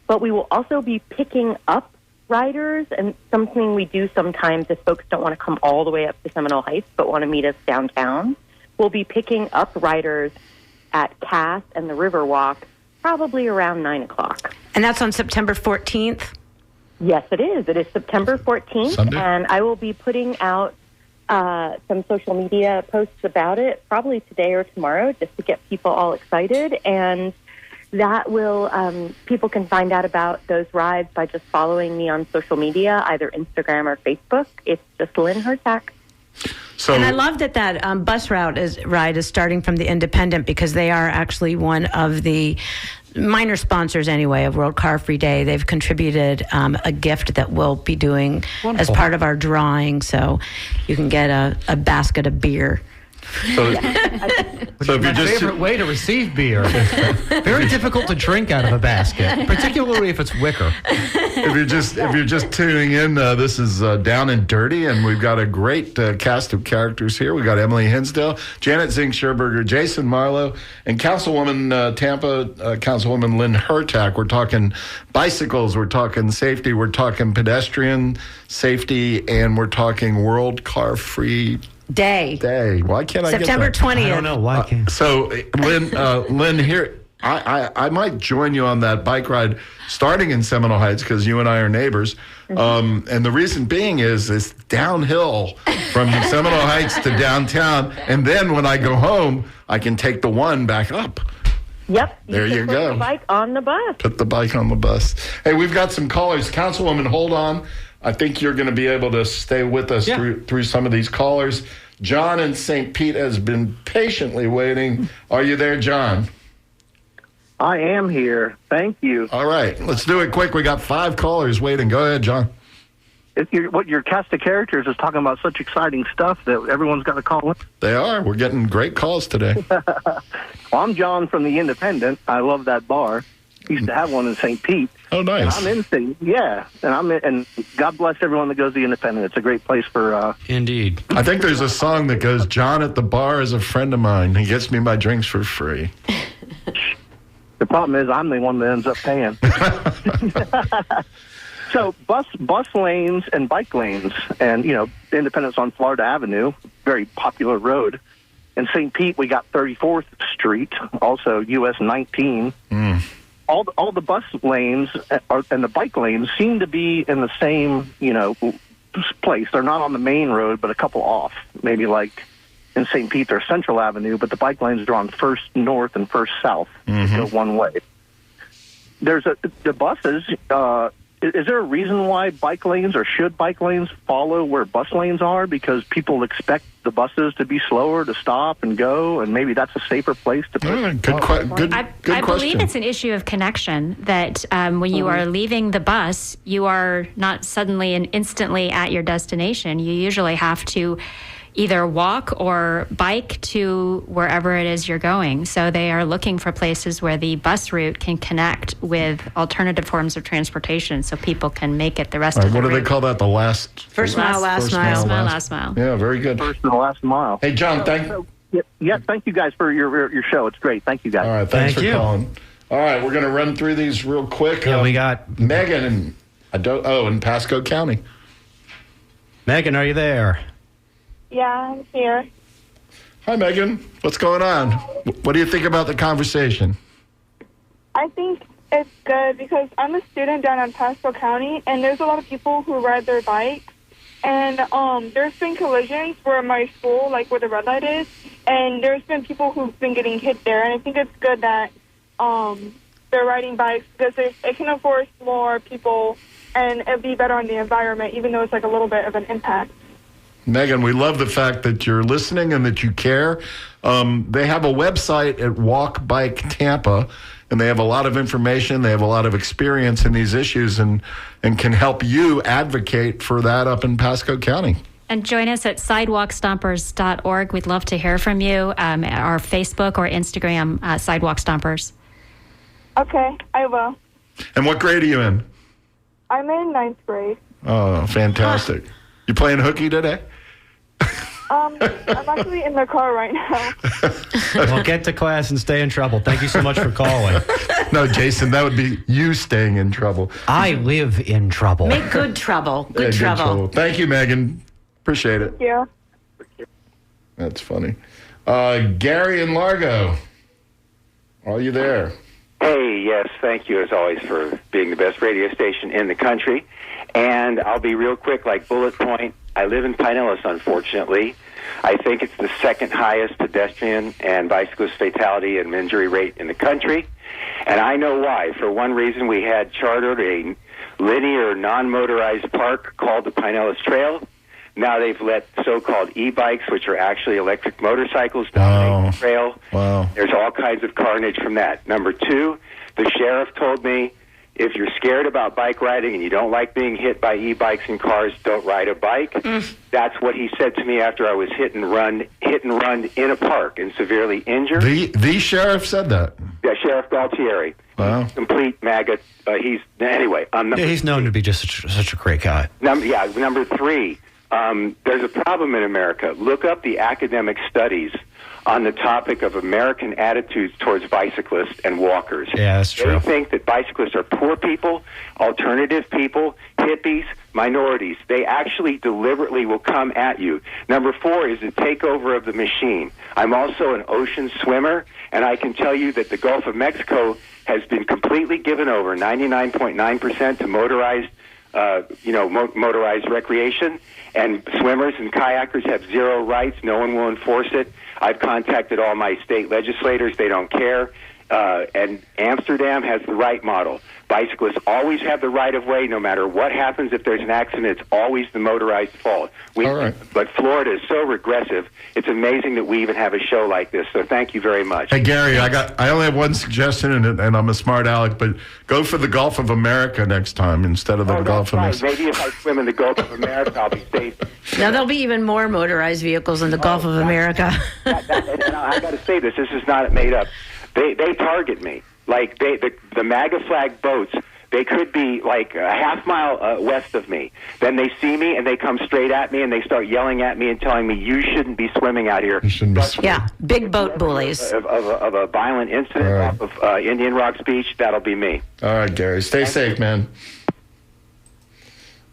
But we will also be picking up riders, and something we do sometimes if folks don't want to come all the way up to Seminole Heights but want to meet us downtown. We'll be picking up riders at Cass and the Riverwalk probably around 9 o'clock. And that's on September 14th? Yes, it is. It is September 14th, Sunday. And I will be putting out some social media posts about it probably today or tomorrow just to get people all excited. And that will, people can find out about those rides by just following me on social media, either Instagram or Facebook. It's just Lynn Hurtak. So, and I love that bus ride is starting from the Independent, because they are actually one of the minor sponsors anyway of World Car Free Day. They've contributed a gift that we'll be doing as part of our drawing, so you can get a basket of beer. So if my favorite way to receive beer. Very difficult to drink out of a basket, particularly if it's wicker. If you're just tuning in, this is Down and Dirty, and we've got a great cast of characters here. We got Emily Hinsdale, Janet Zink-Scherberger, Jason Marlowe, and Councilwoman Tampa, Councilwoman Lynn Hurtak. We're talking bicycles, we're talking safety, we're talking pedestrian safety, and we're talking World Car Free Day. Why can't I September get that? 20th. I don't know. Why can't So, Lynn, here, I might join you on that bike ride starting in Seminole Heights, because you and I are neighbors. And the reason being is it's downhill from Seminole Heights to downtown. And then when I go home, I can take the one back up. Yep. There you go. Put the bike on the bus. Put the bike on the bus. Hey, we've got some callers. Councilwoman, hold on. I think you're going to be able to stay with us through some of these callers. John in St. Pete has been patiently waiting. Are you there, John? I am here. Thank you. All right. Let's do it quick. We got 5 callers waiting. Go ahead, John. What your cast of characters is talking about such exciting stuff that everyone's got to call in. They are. We're getting great calls today. Well, I'm John from the Independent. I love that bar. Used to have one in St. Pete. Oh, nice. And I'm in St. Yeah, and God bless everyone that goes to the Independent. It's a great place for. Indeed. I think there's a song that goes, "John at the bar is a friend of mine. He gets me my drinks for free." The problem is I'm the one that ends up paying. So bus lanes and bike lanes, and Independent's on Florida Avenue, very popular road. In St. Pete, we got 34th Street, also US 19. All the bus lanes and the bike lanes seem to be in the same, place. They're not on the main road, but a couple off. Maybe like in St. Pete, they're Central Avenue, but the bike lanes are on First North and First South. Go one way. There's the buses. Is there a reason why bike lanes, or should bike lanes follow where bus lanes are? Because people expect the buses to be slower to stop and go, and maybe that's a safer place to put. Good question. I believe it's an issue of connection, that when you are leaving the bus, you are not suddenly and instantly at your destination. You usually have to either walk or bike to wherever it is you're going. So they are looking for places where the bus route can connect with alternative forms of transportation, so people can make it the rest of the What do route. they call that? The last... First mile, last mile. Yeah, very good. First and the last mile. Hey, John, thank you. Yeah, thank you guys for your show. It's great. Thank you guys. All right, thanks for calling. All right, we're going to run through these real quick. Yeah, we got Megan in Pasco County. Megan, are you there? Yeah, I'm here. Hi, Megan. What's going on? What do you think about the conversation? I think it's good because I'm a student down in Pasco County, and there's a lot of people who ride their bikes. And there's been collisions where my school, like where the red light is, and there's been people who've been getting hit there. And I think it's good that they're riding bikes because it can force more people, and it'd be better on the environment, even though it's like a little bit of an impact. Megan, we love the fact that you're listening and that you care. They have a website at Walk Bike Tampa, and they have a lot of information. They have a lot of experience in these issues and can help you advocate for that up in Pasco County. And join us at sidewalkstompers.org. We'd love to hear from you. Our Facebook or Instagram, Sidewalk Stompers. Okay, I will. And what grade are you in? I'm in 9th grade. Oh, fantastic. You playing hooky today? I'm actually in the car right now. Well, get to class and stay in trouble. Thank you so much for calling. No, Jason, that would be you staying in trouble. I live in trouble. Make good trouble. Good trouble. Thank you, Megan. Appreciate it. Yeah. That's funny. Gary in Largo. Are you there? Hey, yes, thank you as always for being the best radio station in the country. And I'll be real quick, like bullet point. I live in Pinellas, unfortunately. I think it's the second highest pedestrian and bicyclist fatality and injury rate in the country. And I know why. For one reason, we had chartered a linear non-motorized park called the Pinellas Trail. Now they've let so-called e-bikes, which are actually electric motorcycles, dominate the trail. Wow. There's all kinds of carnage from that. Number two, the sheriff told me, if you're scared about bike riding and you don't like being hit by e-bikes and cars, don't ride a bike. That's what he said to me after I was hit and run in a park and severely injured. The sheriff said that? Yeah, Sheriff Galtieri. Wow. Complete MAGA. He's known to be just such a great guy. Number three, there's a problem in America. Look up the academic studies on the topic of American attitudes towards bicyclists and walkers. Yeah, that's true. They think that bicyclists are poor people, alternative people, hippies, minorities. They actually deliberately will come at you. Number four is the takeover of the machine. I'm also an ocean swimmer, and I can tell you that the Gulf of Mexico has been completely given over, 99.9% to motorized motorized recreation, and swimmers and kayakers have zero rights. No one will enforce it. I've contacted all my state legislators. They don't care. And Amsterdam has the right model. Bicyclists always have the right of way, no matter what happens. If there's an accident, it's always the motorized fault. All right. But Florida is so regressive. It's amazing that we even have a show like this. So thank you very much. Hey, Gary, I only have one suggestion, and I'm a smart aleck, but go for the Gulf of America next time instead of the Gulf of Mexico. Maybe if I swim in the Gulf of America, I'll be safe. Now, there'll be even more motorized vehicles in the Gulf of America. And I got to say this is not made up. They target me. Like the MAGA flag boats, they could be like a half mile west of me. Then they see me and they come straight at me and they start yelling at me and telling me, you shouldn't be swimming out here. You shouldn't be swimming. Yeah, big boat bullies. Of a violent incident off of Indian Rocks Beach, that'll be me. All right, Gary. Stay safe, man.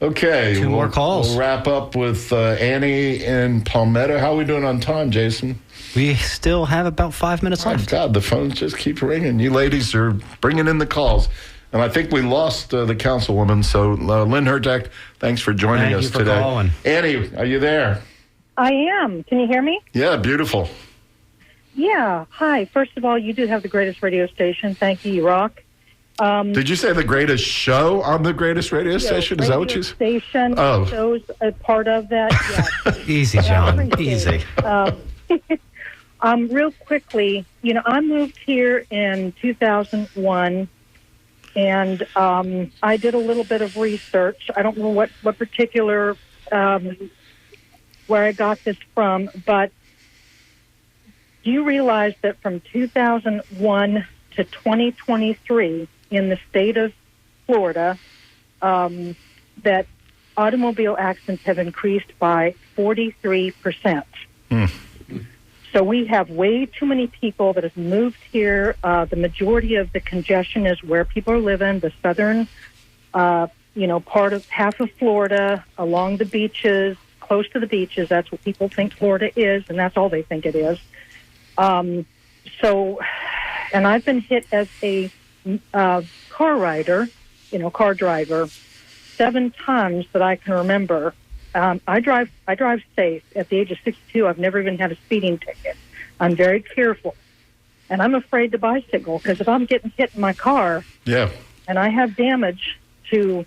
Okay. Two more calls. We'll wrap up with Annie in Palmetto. How are we doing on time, Jason? We still have about 5 minutes left. God, the phones just keep ringing. You ladies are bringing in the calls. And I think we lost the councilwoman. So, Lynn Hertak, thanks for joining us today. Thank you for calling. Annie, are you there? I am. Can you hear me? Yeah, beautiful. Yeah. Hi. First of all, you do have the greatest radio station. Thank you. You rock. Did you say the greatest show on the greatest radio station? Is that what you said? Station. Oh. Shows a part of that. Yes. Easy, John. Easy. Real quickly, I moved here in 2001, and I did a little bit of research. I don't know what particular where I got this from, but do you realize that from 2001 to 2023 in the state of Florida, that automobile accidents have increased by 43%? So we have way too many people that have moved here. The majority of the congestion is where people are living, the southern, part of half of Florida, along the beaches, close to the beaches. That's what people think Florida is, and that's all they think it is. And I've been hit as a car rider, car driver, 7 times that I can remember. I drive safe. At the age of 62, I've never even had a speeding ticket. I'm very careful. And I'm afraid to bicycle because if I'm getting hit in my car and I have damage to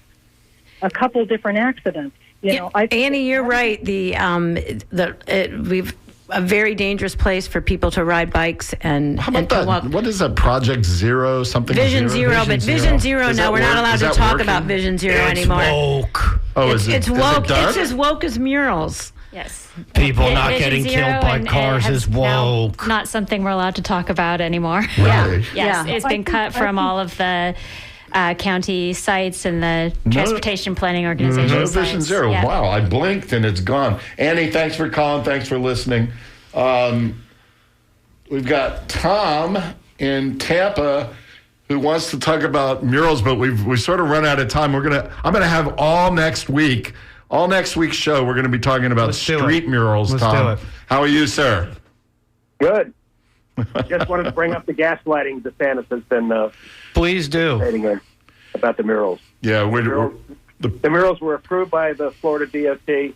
a couple different accidents, Annie, you're right. We've a very dangerous place for people to ride bikes and how about to walk. What is that? Project Zero something? Vision Zero, but Vision Zero. No, we're not allowed to talk about Vision Zero anymore. Woke. Oh, it's woke. It's as woke as murals. Yes. People not getting killed by cars is woke. Not something we're allowed to talk about anymore. Right. Yes, it's been cut from all of the county sites and the transportation planning organization No sites. Vision Zero. Yeah. Wow, I blinked and it's gone. Annie, thanks for calling. Thanks for listening. We've got Tom in Tampa who wants to talk about murals, but we've sort of run out of time. I'm gonna have all next week's show. We're gonna be talking about street murals. Let's Tom, do it. how are you, sir? Good. Just wanted to bring up the gaslighting DeSantis has been Please do. stating about the murals. Yeah, The murals were approved by the Florida DOT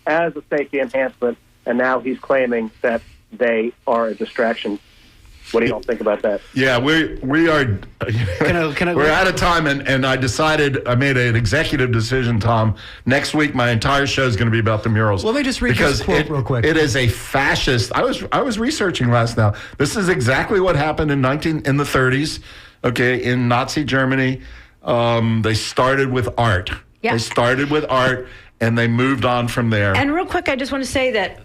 as a safety enhancement, and now he's claiming that they are a distraction. What do you all think about that? Yeah, we are. We're out of time, and I made an executive decision, Tom. Next week, my entire show is going to be about the murals. Let me just read this quote real quick. It is a fascist. I was researching last now. This is exactly what happened in the 30s. Okay, in Nazi Germany, they started with art. Yeah. They started with art, and they moved on from there. And real quick, I just want to say that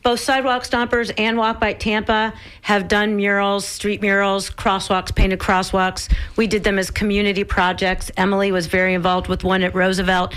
both Sidewalk Stompers and Walk Bike Tampa have done murals, street murals, crosswalks, painted crosswalks. We did them as community projects. Emily was very involved with one at Roosevelt.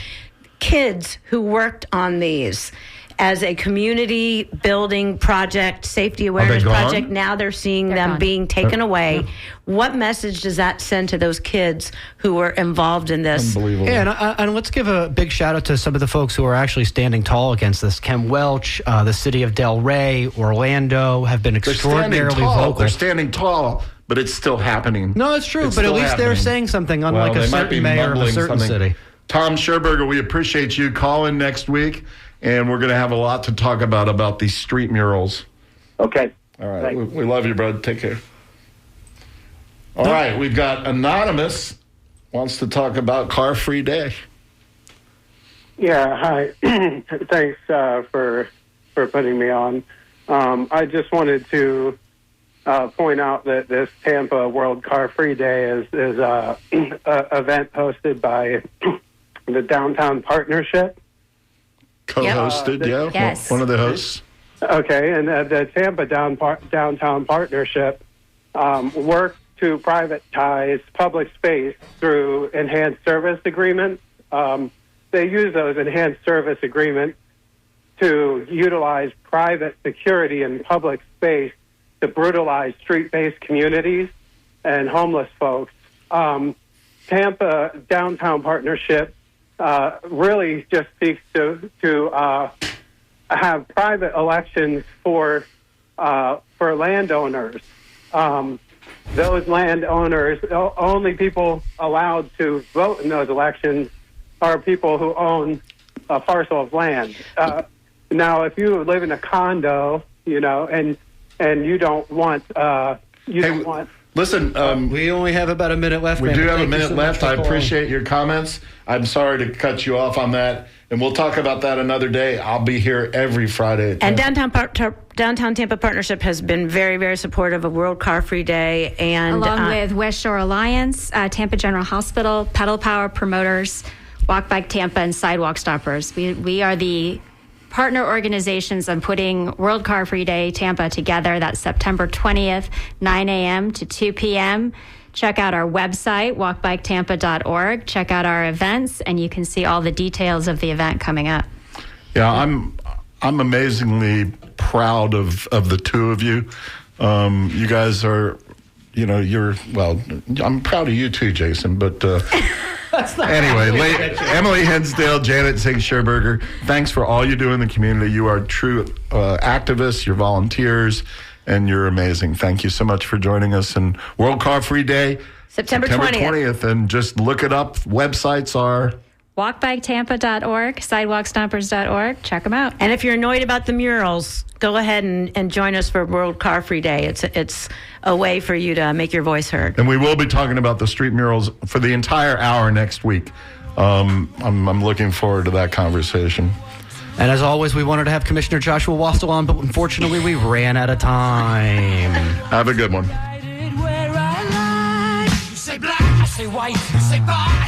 Kids who worked on these as a community building project, safety awareness project, now they're seeing them being taken away. What message does that send to those kids who were involved in this? Unbelievable. Yeah, and let's give a big shout out to some of the folks who are actually standing tall against this. Ken Welch, the city of Del Rey, Orlando have been extraordinarily vocal. They're standing tall, but it's still happening. No, it's true, but at least they're saying something, unlike a certain mayor of a certain city. Tom Scherberger, we appreciate you. Call in next week, and we're going to have a lot to talk about these street murals. Okay. All right. We love you, bud. Take care. All right. We've got Anonymous wants to talk about Car Free Day. Yeah. Hi. Thanks for putting me on. I just wanted to point out that this Tampa World Car Free Day is a event hosted by the Downtown Partnership. Co-hosted, yeah. Yes. One of the hosts. Okay, and the Tampa Downtown Partnership works to privatize public space through enhanced service agreements. They use those enhanced service agreements to utilize private security in public space to brutalize street-based communities and homeless folks. Tampa Downtown Partnership really just seeks to have private elections for landowners. Those landowners, only people allowed to vote in those elections are people who own a parcel of land. Now, if you live in a condo, and you don't want, Listen, we only have about a minute left. We man, do have a thank you minute so left. much I for appreciate your comments. I'm sorry to cut you off on that, and we'll talk about that another day. I'll be here every Friday. And Downtown Tampa Partnership has been very, very supportive of World Car Free Day. And along with West Shore Alliance, Tampa General Hospital, Pedal Power Promoters, Walk Bike Tampa, and Sidewalk Stoppers. We are the partner organizations on putting World Car Free Day Tampa together. That's September 20th, 9 a.m. to 2 p.m. Check out our website, walkbiketampa.org. Check out our events, and you can see all the details of the event coming up. Yeah, I'm amazingly proud of the two of you. You guys are, I'm proud of you too, Jason, but anyway, Emily Hensdale, Janet Zink-Scherberger, thanks for all you do in the community. You are true activists, you're volunteers, and you're amazing. Thank you so much for joining us. And World Car Free Day, September 20th. And just look it up. Websites are walkbiketampa.org, sidewalkstompers.org. Check them out. And if you're annoyed about the murals, go ahead and join us for World Car Free Day. It's a way for you to make your voice heard. And we will be talking about the street murals for the entire hour next week. I'm looking forward to that conversation. And as always, we wanted to have Commissioner Joshua Wastel on, but unfortunately we ran out of time. Have a good one. You say black, I say white, you say black.